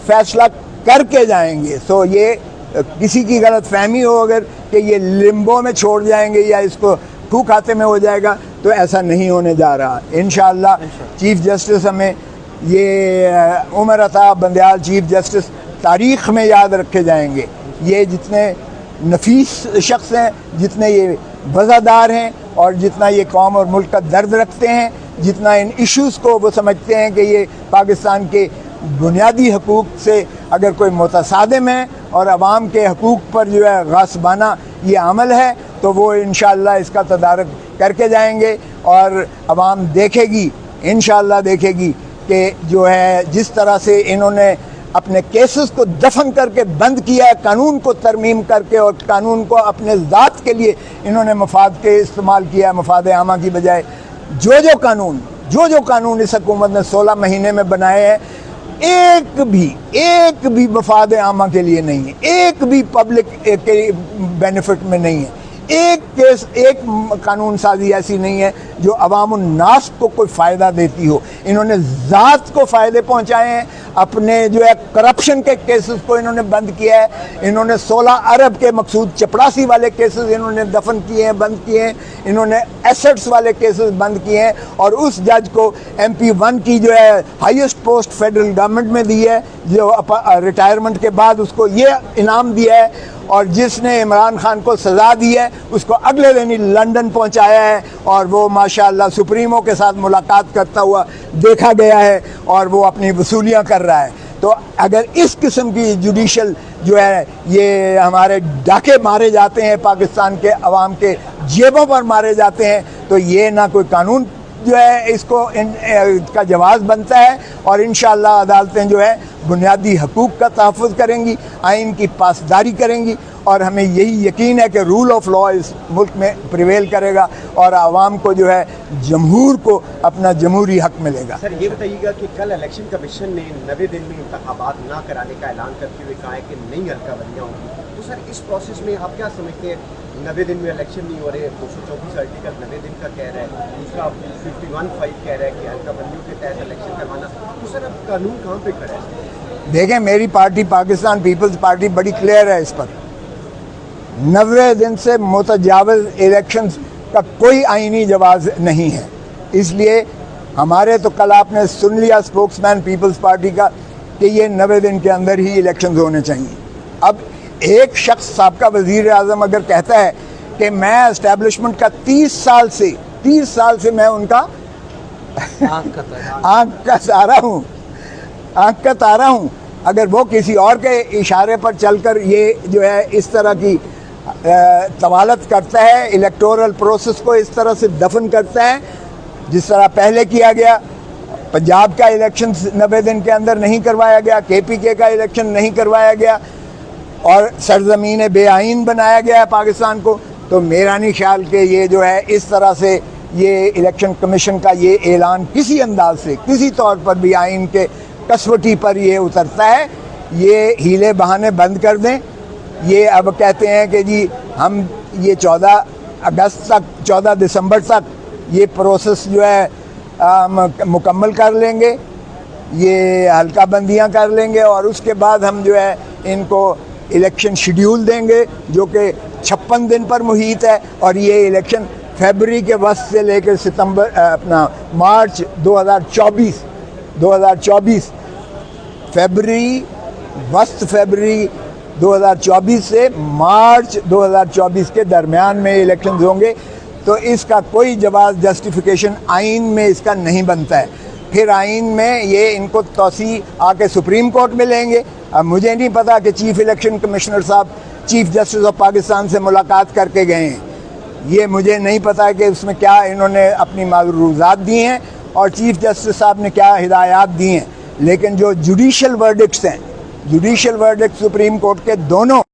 فیصلہ کر کے جائیں گے. سو یہ کسی کی غلط فہمی ہو اگر کہ یہ لمبو میں چھوڑ جائیں گے یا اس کو ٹھو کھاتے میں ہو جائے گا, تو ایسا نہیں ہونے جا رہا. انشاءاللہ چیف جسٹس ہمیں یہ عمر عطا بندیال چیف جسٹس تاریخ میں یاد رکھے جائیں گے. یہ جتنے نفیس شخص ہیں, جتنے یہ وفادار ہیں, اور جتنا یہ قوم اور ملک کا درد رکھتے ہیں, جتنا ان ایشوز کو وہ سمجھتے ہیں کہ یہ پاکستان کے بنیادی حقوق سے اگر کوئی متصادم ہے اور عوام کے حقوق پر جو ہے غاصبانہ یہ عمل ہے, تو وہ انشاءاللہ اس کا تدارک کر کے جائیں گے. اور عوام دیکھے گی, انشاءاللہ دیکھے گی کہ جو ہے جس طرح سے انہوں نے اپنے کیسز کو دفن کر کے بند کیا ہے, قانون کو ترمیم کر کے, اور قانون کو اپنے ذات کے لیے انہوں نے مفاد کے استعمال کیا ہے مفاد عامہ کی بجائے. جو قانون اس حکومت نے 16 مہینے میں بنائے ہیں, ایک بھی مفاد عامہ کے لیے نہیں ہے, ایک بھی پبلک کے بینیفٹ میں نہیں ہے. ایک قانون سازی ایسی نہیں ہے جو عوام الناس کو کوئی فائدہ دیتی ہو. انہوں نے ذات کو فائدے پہنچائے ہیں, اپنے جو ہے کرپشن کے کیسز کو انہوں نے بند کیا ہے. انہوں نے 16 ارب کے مقصود چپڑاسی والے کیسز انہوں نے دفن کیے ہیں, بند کیے ہیں. انہوں نے ایسٹس والے کیسز بند کیے ہیں, اور اس جج کو MP1 کی جو ہے ہائیسٹ پوسٹ فیڈرل گورنمنٹ میں دی ہے, جو ریٹائرمنٹ کے بعد اس کو یہ انعام دیا ہے, اور جس نے عمران خان کو سزا دی ہے اس کو اگلے دن ہی لندن پہنچایا ہے, اور وہ ماشاءاللہ سپریمو کے ساتھ ملاقات کرتا ہوا دیکھا گیا ہے, اور وہ اپنی وصولیاں کر رہا ہے. تو اگر اس قسم کی جوڈیشل جو ہے یہ ہمارے ڈاکے مارے جاتے ہیں, پاکستان کے عوام کے جیبوں پر مارے جاتے ہیں, تو یہ نہ کوئی قانون جو ہے اس کو کا جواز بنتا ہے. اور انشاءاللہ عدالتیں جو ہے بنیادی حقوق کا تحفظ کریں گی, آئین کی پاسداری کریں گی, اور ہمیں یہی یقین ہے کہ رول آف لا اس ملک میں پریویل کرے گا, اور عوام کو جو ہے جمہور کو اپنا جمہوری حق ملے گا. سر یہ بتائیے گا کہ کل الیکشن کمیشن نے 90 دن میں انتخابات نہ کرانے کا اعلان کرتے ہوئے کہا ہے کہ نئی حلقہ بندیاں ہوں گی, تو سر اس پروسیس میں آپ کیا سمجھتے ہیں؟ 90 دن میں الیکشن نہیں ہو رہے, 234 آرٹیکل 90 دن کا کہہ رہا ہے, دوسرا 51(5) کہہ رہا ہے کہ حلقہ بندیوں کے تحت الیکشن کروانا, تو سر اب قانون کہاں پہ کھڑا ہے؟ دیکھیں, میری پارٹی پاکستان پیپلز پارٹی بڑی کلیئر ہے اس پر. 90 دن سے متجاوز الیکشنز کا کوئی آئینی جواز نہیں ہے. اس لیے ہمارے تو کل آپ نے سن لیا اسپوکس مین پیپلز پارٹی کا کہ یہ 90 دن کے اندر ہی الیکشنز ہونے چاہیے. اب ایک شخص سابقہ وزیر اعظم اگر کہتا ہے کہ میں اسٹیبلشمنٹ کا 30 سال سے میں ان کا آنکھ کا تارا ہوں, اگر وہ کسی اور کے اشارے پر چل کر یہ جو ہے اس طرح کی طوالت کرتا ہے, الیکٹورل پروسیس کو اس طرح سے دفن کرتا ہے جس طرح پہلے کیا گیا. پنجاب کا الیکشن 90 دن کے اندر نہیں کروایا گیا, KPK کا الیکشن نہیں کروایا گیا, اور سرزمین بے آئین بنایا گیا ہے پاکستان کو. تو میرا نہیں خیال کہ یہ جو ہے اس طرح سے یہ الیکشن کمیشن کا یہ اعلان کسی انداز سے کسی طور پر بھی آئین کے کسوٹی پر یہ اترتا ہے. یہ ہیلے بہانے بند کر دیں. یہ اب کہتے ہیں کہ جی ہم یہ 14 اگست تک 14 دسمبر تک یہ پروسیس جو ہے مکمل کر لیں گے, یہ حلقہ بندیاں کر لیں گے, اور اس کے بعد ہم جو ہے ان کو الیکشن شیڈیول دیں گے جو کہ 56 دن پر محیط ہے. اور یہ الیکشن فیبری کے وسط سے لے کر مارچ 2024 فیبری 2024 سے مارچ 2024 کے درمیان میں الیکشنز ہوں گے. تو اس کا کوئی جواز جسٹیفیکیشن آئین میں اس کا نہیں بنتا ہے. پھر آئین میں یہ ان کو توسیع آ کے سپریم کورٹ میں لیں گے. اب مجھے نہیں پتا کہ چیف الیکشن کمشنر صاحب چیف جسٹس آف پاکستان سے ملاقات کر کے گئے ہیں, یہ مجھے نہیں پتا کہ اس میں کیا انہوں نے اپنی معروضات دی ہیں اور چیف جسٹس صاحب نے کیا ہدایات دی ہیں. لیکن جو جوڈیشل ورڈکٹس ہیں, جوڈیشل ورڈکٹ سپریم کورٹ کے دونوں